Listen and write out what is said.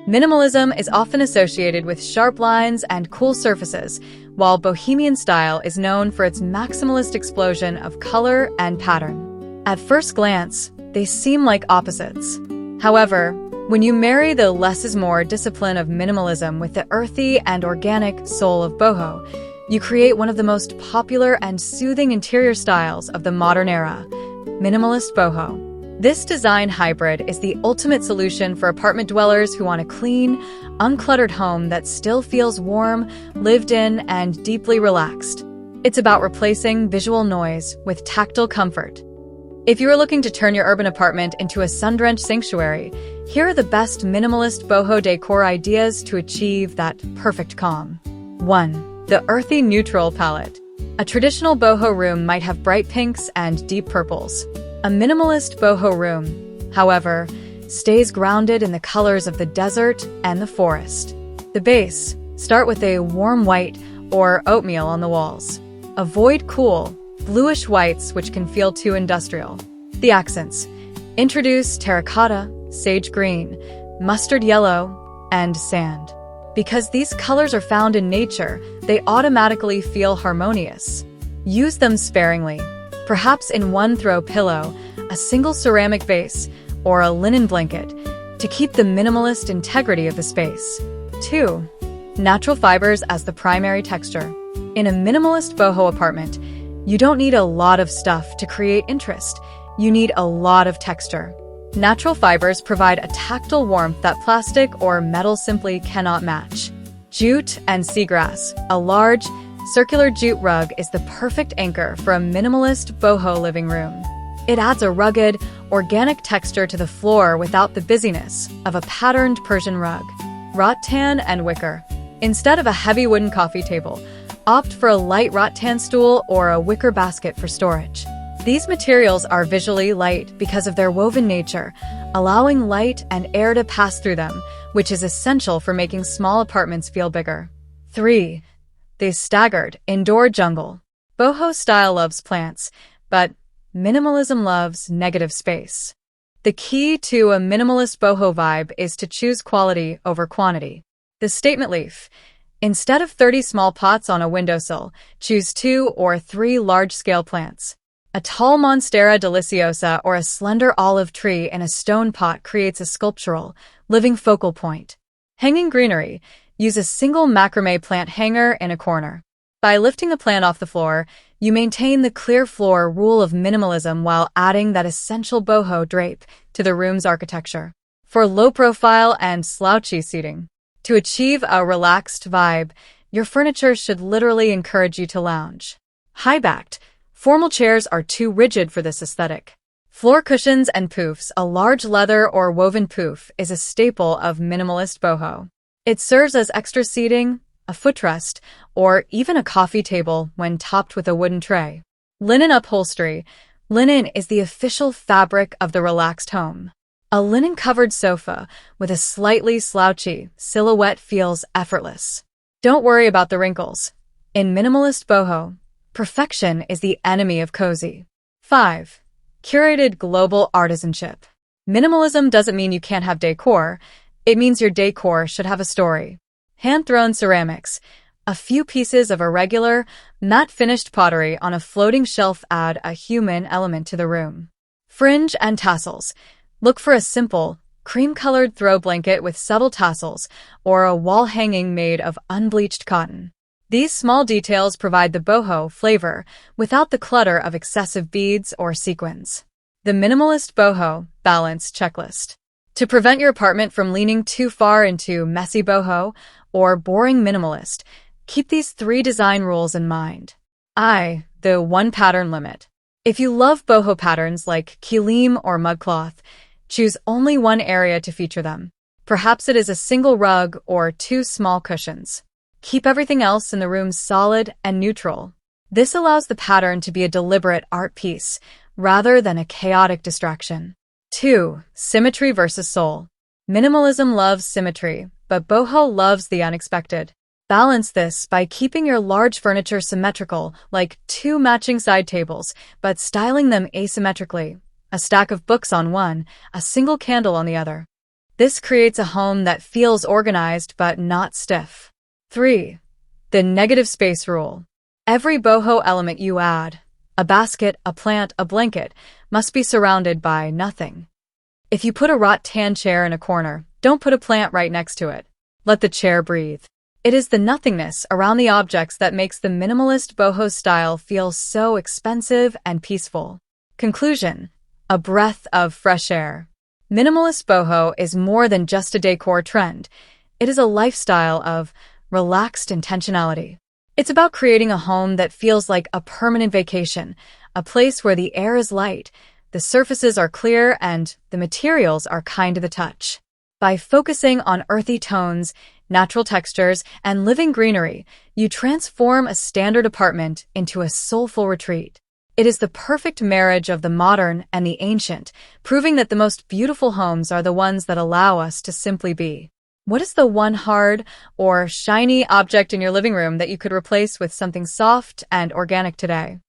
Minimalism is often associated with sharp lines and cool surfaces, while bohemian style is known for its maximalist explosion of color and pattern. At first glance, they seem like opposites. However, when you marry the less is more discipline of minimalism with the earthy and organic soul of boho, you create one of the most popular and soothing interior styles of the modern era, Minimalist Boho. This design hybrid is the ultimate solution for apartment dwellers who want a clean, uncluttered home that still feels warm, lived in, and deeply relaxed. It's about replacing visual noise with tactile comfort. If you are looking to turn your urban apartment into a sun-drenched sanctuary, here are the best minimalist boho decor ideas to achieve that perfect calm. 1. The earthy neutral palette. A traditional boho room might have bright pinks and deep purples. A minimalist boho room, however, stays grounded in the colors of the desert and the forest. The base, start with a warm white or oatmeal on the walls. Avoid cool, bluish whites which can feel too industrial. The accents. Introduce terracotta, sage green, mustard yellow, and sand. Because these colors are found in nature, they automatically feel harmonious. Use them sparingly. Perhaps in one throw pillow, a single ceramic vase, or a linen blanket, to keep the minimalist integrity of the space. 2. Natural fibers as the primary texture. In a minimalist boho apartment, you don't need a lot of stuff to create interest. You need a lot of texture. Natural fibers provide a tactile warmth that plastic or metal simply cannot match. Jute and seagrass, a large, circular jute rug is the perfect anchor for a minimalist boho living room. It adds a rugged, organic texture to the floor without the busyness of a patterned Persian rug. Rattan and wicker. Instead of a heavy wooden coffee table, opt for a light rattan stool or a wicker basket for storage. These materials are visually light because of their woven nature, allowing light and air to pass through them, which is essential for making small apartments feel bigger. 3. The staggered indoor jungle. Boho style loves plants, but minimalism loves negative space. The key to a minimalist boho vibe is to choose quality over quantity. The statement leaf. Instead of 30 small pots on a windowsill, choose 2 or 3 large-scale plants. A tall Monstera deliciosa or a slender olive tree in a stone pot creates a sculptural, living focal point. Hanging greenery. Use a single macrame plant hanger in a corner. By lifting the plant off the floor, you maintain the clear floor rule of minimalism while adding that essential boho drape to the room's architecture. For low-profile and slouchy seating. To achieve a relaxed vibe, your furniture should literally encourage you to lounge. High-backed. Formal chairs are too rigid for this aesthetic. Floor cushions and poofs. A large leather or woven poof is a staple of minimalist boho. It serves as extra seating, a footrest, or even a coffee table when topped with a wooden tray. Linen upholstery. Linen is the official fabric of the relaxed home. A linen-covered sofa with a slightly slouchy silhouette feels effortless. Don't worry about the wrinkles. In minimalist boho, perfection is the enemy of cozy. 5. Curated global artisanship. Minimalism doesn't mean you can't have decor. It means your decor should have a story. Hand-thrown ceramics. A few pieces of irregular, matte-finished pottery on a floating shelf add a human element to the room. Fringe and tassels. Look for a simple, cream-colored throw blanket with subtle tassels or a wall hanging made of unbleached cotton. These small details provide the boho flavor without the clutter of excessive beads or sequins. The Minimalist Boho Balance Checklist. To prevent your apartment from leaning too far into messy boho or boring minimalist, keep these 3 design rules in mind. The 1 pattern limit. If you love boho patterns like kilim or mudcloth, choose only one area to feature them. Perhaps it is a single rug or 2 small cushions. Keep everything else in the room solid and neutral. This allows the pattern to be a deliberate art piece rather than a chaotic distraction. 2. Symmetry versus soul. Minimalism loves symmetry, but boho loves the unexpected. Balance this by keeping your large furniture symmetrical, like 2 matching side tables, but styling them asymmetrically. A stack of books on one, a single candle on the other. This creates a home that feels organized but not stiff. 3. The negative space rule. Every boho element you add, a basket, a plant, a blanket, must be surrounded by nothing. If you put a rattan chair in a corner, don't put a plant right next to it. Let the chair breathe. It is the nothingness around the objects that makes the minimalist boho style feel so expensive and peaceful. Conclusion: a breath of fresh air. Minimalist boho is more than just a decor trend. It is a lifestyle of relaxed intentionality. It's about creating a home that feels like a permanent vacation, a place where the air is light, the surfaces are clear, and the materials are kind to the touch. By focusing on earthy tones, natural textures, and living greenery, you transform a standard apartment into a soulful retreat. It is the perfect marriage of the modern and the ancient, proving that the most beautiful homes are the ones that allow us to simply be. What is the one hard or shiny object in your living room that you could replace with something soft and organic today?